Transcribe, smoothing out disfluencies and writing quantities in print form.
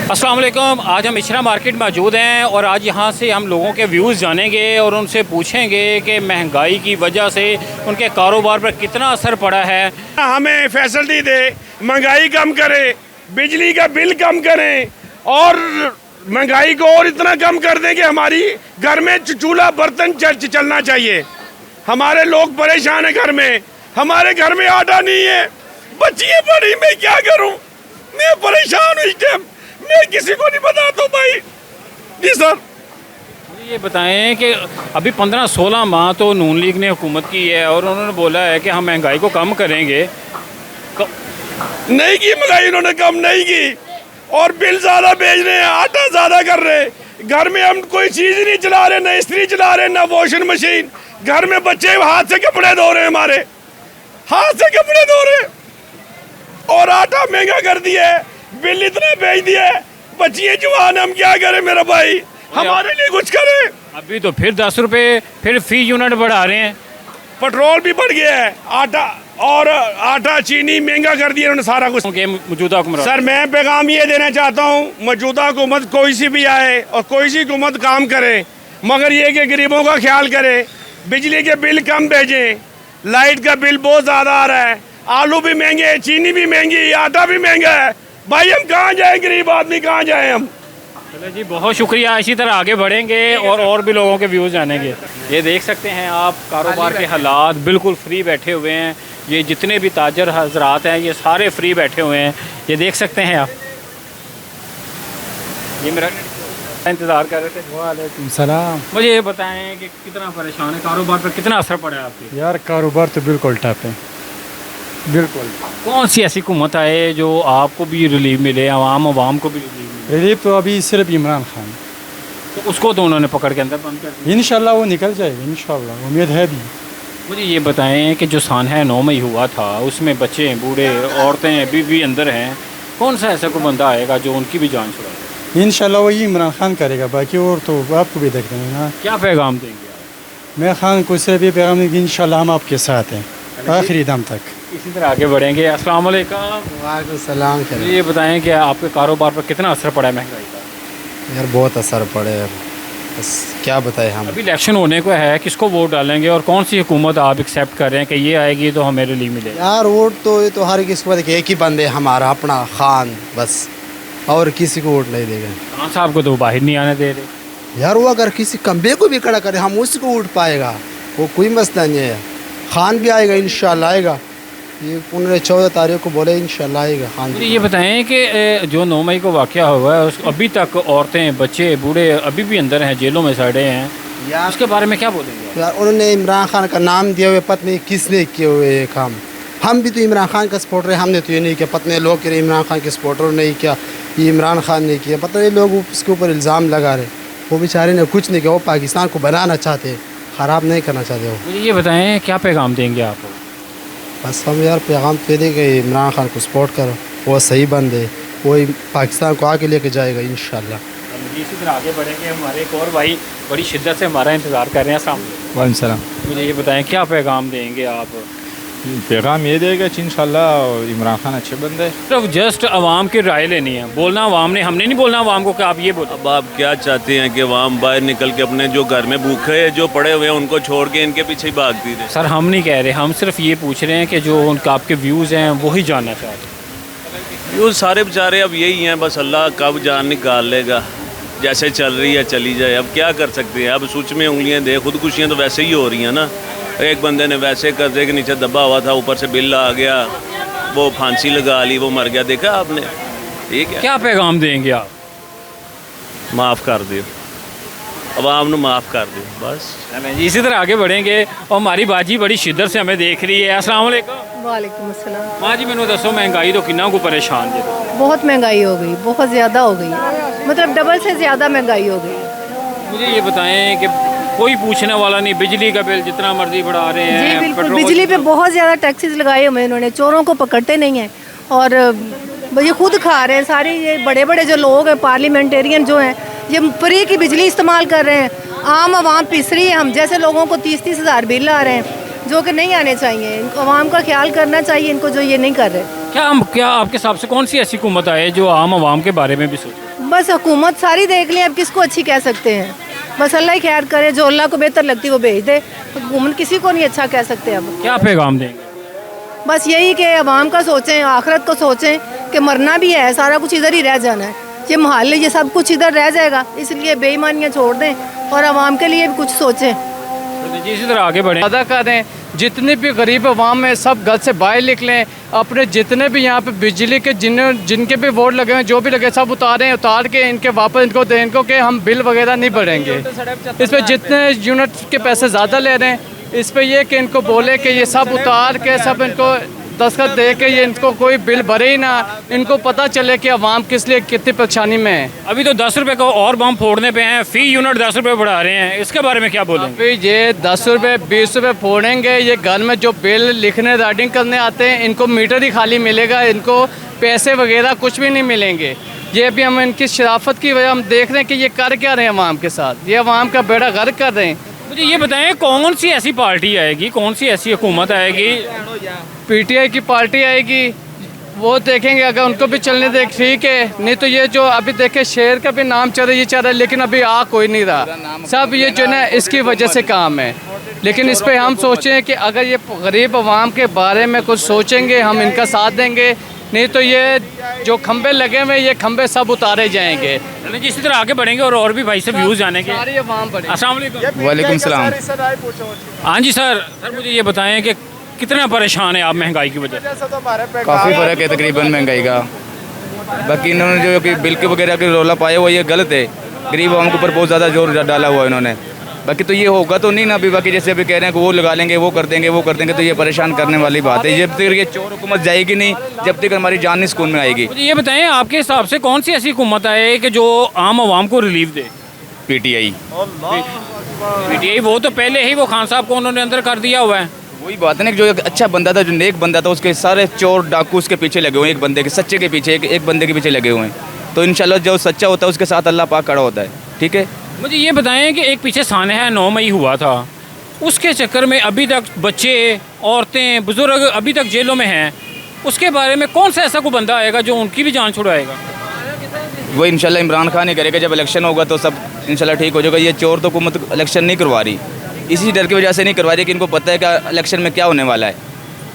अस्सलाम वालेकुम। आज हम इशरा मार्केट मौजूद हैं और आज यहाँ से हम लोगों के व्यूज़ जानेंगे और उनसे पूछेंगे कि महंगाई की वजह से उनके कारोबार पर कितना असर पड़ा है। हमें फैसिलिटी दे, महंगाई कम करे, बिजली का बिल कम करें और महंगाई को और इतना कम कर दें कि हमारी घर में चूल्हा बर्तन चलना चाहिए। हमारे लोग परेशान हैं घर में, हमारे घर में आटा नहीं है, बच्चियाँ पड़ी, मैं क्या करूं? मैं परेशान हूँ इस टाइम, मैं किसी को नहीं बताता हूँ भाई। जी सर, ये बताएं कि अभी 15-16 माह तो नून लीग ने हुकूमत की है और उन्होंने बोला है कि हम महंगाई को कम करेंगे। नहीं की महंगाई, उन्होंने कम नहीं की और बिल ज़्यादा भेज रहे हैं, आटा ज़्यादा कर रहे हैं। घर में हम कोई चीज़ नहीं चला रहे, ना इस्त्री चला रहे, ना वॉशिंग मशीन। घर में बच्चे हाथ से कपड़े धो रहे हैं, हमारे हाथ से कपड़े धो रहे हैं और आटा महंगा कर दिया है, बिल इतना भेज दिया है। बच्चियाँ जवान, हम क्या करें मेरा भाई, हमारे लिए कुछ करें। अभी तो फिर 10 रुपये फिर फी यूनिट बढ़ा रहे हैं। पेट्रोल भी बढ़ गया है, आटा चीनी महंगा कर दिया उन्होंने सारा कुछ। मौजूदा हुकूमत सर मैं पैगाम ये देना चाहता हूँ, मौजूदा हुकूमत कोई सी भी आए और कोई सी हुकूमत काम करे, मगर ये कि गरीबों का ख्याल करे। बिजली के बिल कम भेजें, लाइट का बिल बहुत ज़्यादा आ रहा है, आलू भी महंगे, चीनी भी महंगी, आटा भी महंगा है। भाई हम कहाँ जाएं, गरीब आदमी कहाँ जाएं हम। चलो जी, बहुत शुक्रिया। इसी तरह आगे बढ़ेंगे और भी लोगों के व्यूज़ जानेंगे। ये देख सकते हैं आप, कारोबार के हालात बिल्कुल फ्री बैठे हुए हैं। ये जितने भी ताजर हजरात हैं ये सारे फ्री बैठे हुए हैं, ये देख सकते हैं आप। ये मेरा इंतज़ार कर रहे थे। वालेकुम सलाम। मुझे ये बताएं कि कितना परेशान है, कारोबार पर कितना असर पड़ा है आपके? यार कारोबार तो बिल्कुल टफ है, बिल्कुल। कौन सी ऐसी हुकूमत आए जो आपको भी रिलीफ मिले, आवाम को भी रिलीफ मिले? रिलीफ तो अभी सिर्फ इमरान खान, तो उसको तो उन्होंने पकड़ के अंदर बंद कर दिया। इंशाल्लाह वो निकल जाएगा, इंशाल्लाह उम्मीद है भी। मुझे ये बताएं कि जो सानहा 9 मई हुआ था उसमें बच्चे, बूढ़े, औरतें अभी भी अंदर हैं, कौन सा ऐसा कोई बंदा आएगा जो उनकी भी जान छुड़ाए? इंशाल्लाह वही इमरान खान करेगा, बाकी और तो आपको भी देख देंगे ना। क्या पैगाम देंगे आप? मैं खान को सिर्फ ये पैगाम देंगे, इंशाल्लाह हम आपके साथ हैं आखिरी दम तक। इसी तरह आगे बढ़ेंगे। अस्सलाम वालेकुम। वालेकुम सलाम। मुझे ये बताएं कि आपके कारोबार पर कितना असर पड़ा है महंगाई का? यार बहुत असर पड़े है, बस क्या बताएं हम। अभी इलेक्शन होने को है, किसको वोट डालेंगे और कौन सी हुकूमत आप एक्सेप्ट कर रहे हैं कि ये आएगी तो हमें रिलीफ मिलेगा? यार वोट तो ये तो हर किसी को एक ही बंदे हमारा अपना खान, बस और किसी को वोट नहीं देगा। खान साहब को तो बाहर नहीं आने दे रहे। यार वो अगर किसी कम्बे को भी खड़ा करे हम उसी को वोट पाएगा, वो कोई मसला नहीं है। खान भी आएगा, इंशाल्लाह आएगा। ये उन्होंने 14 तारीख को बोले इंशाल्लाह आएगा खान। मुझे ये बताएं कि जो 9 मई को वाक़या हुआ है उस अभी तक औरतें, बच्चे, बूढ़े अभी भी अंदर हैं, जेलों में सड़े हैं, यार उसके बारे में क्या बोलेंगे? यार उन्होंने इमरान खान का नाम दिया हुए, पता नहीं किसने किए हुए ये काम। हम भी तो इमरान खान का सपोर्टर है, हमने तो ये नहीं किया। पता नहीं लोग कह रहे इमरान खान के सपोर्टर नहीं किया, ये इमरान खान ने किया। पता नहीं लोग उसके ऊपर इल्ज़ाम लगा रहे, वो बेचारे ने कुछ नहीं किया। वो पाकिस्तान को बनाना चाहते, ख़राब नहीं करना चाहते। वो मुझे ये बताएं क्या पैगाम देंगे आप? बस हम यार पैगाम दे देंगे, इमरान खान को सपोर्ट करो, वो सही बंदे, वो पाकिस्तान को आगे लेके जाएगा इंशाल्लाह। इसी तरह आगे बढ़ेंगे। हमारे एक और भाई बड़ी शिद्दत से हमारा इंतज़ार कर रहे हैं। वालेकुम सलाम। मुझे ये बताएं क्या पैगाम देंगे आप? पैगाम ये देगा कि इंशाल्लाह इमरान खान अच्छे बंदे हैं। सिर्फ जस्ट आवाम की राय लेनी है, बोलना आवाम ने, हमने नहीं बोलना आवाम को कि आप ये बोलो। अब आप क्या चाहते हैं कि आवाम बाहर निकल के अपने जो घर में भूखे जो पड़े हुए हैं उनको छोड़ के इनके पीछे ही भागती रहे? सर हम नहीं कह रहे, हम सिर्फ ये पूछ रहे हैं कि जो उनका आपके व्यूज़ हैं वही जानना चाहते हैं। ये सारे बेचारे अब यही हैं, बस अल्लाह कब जान निकाल लेगा। जैसे चल रही है चली जाए, अब क्या कर सकते हैं। अब सूच में उंगलियां दे, खुदकुशियाँ तो वैसे ही हो रही हैं ना। एक बंदे ने वैसे कर्जे के नीचे दबा हुआ था, ऊपर से बिल आ गया, वो फांसी लगा ली, वो मर गया। देखा आपने? ठीक है, क्या पैगाम देंगे आप? माफ़ कर दियो, अवाम ने माफ़ कर दियो बस। इसी तरह आगे बढ़ेंगे और हमारी बाजी बड़ी शिद्दत से हमें देख रही है। अस्सलाम वालेकुम। वालेकुम अस्सलाम। माँ जी मैंने दसो महंगाई तो कितना को परेशान जी? बहुत महंगाई हो गई, बहुत ज़्यादा हो गई, मतलब डबल से ज़्यादा महंगाई हो गई। मुझे ये बताएं कि कोई पूछने वाला नहीं, बिजली का बिल जितना मर्जी बढ़ा रहे हैं। जी बिल्कुल, पेट्रोल बिजली पे बहुत ज़्यादा टैक्सेस लगाए हुए हैं इन्होंने, चोरों को पकड़ते नहीं हैं और ये खुद खा रहे हैं। सारे ये बड़े बड़े जो लोग हैं, पार्लियामेंटेरियन जो हैं, ये फ्री की बिजली इस्तेमाल कर रहे हैं। आम आवाम पिस रही है, हम जैसे लोगों को 30-30 हज़ार बिल आ रहे हैं जो कि नहीं आने चाहिए। इनको आवाम का ख्याल करना चाहिए, इनको जो ये नहीं कर रहे। क्या आपके हिसाब से कौन सी ऐसी हुकूमत आए जो आम आवाम के बारे में भी सोचे? बस हुकूमत सारी देख लें, अब किसको अच्छी कह सकते हैं। बस अल्लाह ही खैर करे, जो अल्लाह को बेहतर लगती है वो भेज दे। हुकूमत किसी को नहीं अच्छा कह सकते। अब क्या पैगाम देंगे? बस यही कि अवाम का सोचें, आखिरत को सोचें कि मरना भी है, सारा कुछ इधर ही रह जाना है। ये महल ये सब कुछ इधर रह जाएगा, इसलिए बेईमानियाँ छोड़ दें और आवाम के लिए भी कुछ सोचें। जी इसी तरह आगे बढ़ें। अदा करें, जितने भी गरीब अवाम है सब घर से बाहर निकलें, अपने जितने भी यहाँ पे बिजली के जिनके भी बोर्ड लगे हैं, जो भी लगे, सब उतार के इनके वापस इनको दें, इनको कि हम बिल वगैरह नहीं भरेंगे। इस पर जितने यूनिट के पैसे ज़्यादा ले रहे हैं, इस पर यह कि इनको बोले कि ये सब उतार के सब इनको दस्तखत दे के ये इनको कोई बिल भरे ही ना, इनको पता चले कि अवाम किस लिए कितनी परेशानी में है। अभी तो 10 रुपये को और बम फोड़ने पे हैं, फी यूनिट 10 रुपये बढ़ा रहे हैं, इसके बारे में क्या बोलेंगे? अभी ये 10 रुपये 20 रुपये फोड़ेंगे, ये घर में जो बिल लिखने राइटिंग करने आते हैं इनको मीटर ही खाली मिलेगा, इनको पैसे वगैरह कुछ भी नहीं मिलेंगे। ये भी हम इनकी शराफत की वजह हम देख रहे हैं कि ये कर क्या रहे हैं अवाम के साथ, ये अवाम का बेड़ा गर्क कर रहे हैं। मुझे ये बताएं कौन सी ऐसी पार्टी आएगी, कौन सी ऐसी हुकूमत आएगी? पीटीआई की पार्टी आएगी, वो देखेंगे, अगर उनको भी चलने दे ठीक है, नहीं तो ये जो अभी देखे शेर का भी नाम चल रहा है, ये चल रहा है, लेकिन अभी आ कोई नहीं रहा। सब ये जो ना इसकी वजह से काम है, लेकिन इस पर हम सोचें कि अगर ये गरीब आवाम के बारे में कुछ सोचेंगे, हम इनका साथ देंगे, नहीं तो ये जो खंबे लगे हुए ये खंबे सब उतारे जाएंगे। इसी तरह आगे बढ़ेंगे और भी भाई से व्यूज़ जानेंगे। अस्सलाम वालेकुम। वालेकुम सलाम। हाँ जी सर मुझे ये बताएं कि कितना परेशान है आप महंगाई की वजह से? काफ़ी फ़र्क है तकरीबन महंगाई का। बाकी इन्होंने जो कि बिल के वगैरह के रोला पाए हुआ ये गलत है, गरीब आवाम के ऊपर बहुत ज़्यादा जोर डाला हुआ है इन्होंने। बाकी तो ये होगा तो नहीं ना अभी, बाकी जैसे अभी कह रहे हैं कि वो लगा लेंगे, वो कर देंगे, तो ये परेशान करने वाली बात है। जब तक ये चोर हुकूमत जाएगी नहीं, जब तक हमारी जान नहीं सुकून में आएगी। मुझे ये बताएं आपके हिसाब से कौन सी ऐसी हुकूमत आए कि जो आम आवाम को रिलीफ दे? पीटीआई। पीटीआई वो तो पहले ही वो खान साहब को उन्होंने अंदर कर दिया हुआ है। वही बात है ना, जो एक अच्छा बंदा था, जो नेक बंदा था, उसके सारे चोर डाकू उसके पीछे लगे हुए हैं, एक बंदे के सच्चे के पीछे, एक बंदे के पीछे लगे हुए हैं। तो इंशाल्लाह जो सच्चा होता है उसके साथ अल्लाह पाक खड़ा होता है। ठीक है। मुझे ये बताएं कि एक पीछे सानहा 9 मई हुआ था, उसके चक्कर में अभी तक बच्चे, औरतें, बुजुर्ग अभी तक जेलों में हैं, उसके बारे में कौन सा ऐसा कोई बंदा आएगा जो उनकी भी जान छुड़ाएगा? वो इंशाल्लाह इमरान खान ही करेगा, जब इलेक्शन होगा तो सब इंशाल्लाह ठीक हो जाएगा। ये चोर तो हुकूमत इलेक्शन नहीं करवा रही, इसी डर की वजह से नहीं करवा रही कि इनको पता है कि इलेक्शन में क्या होने वाला है।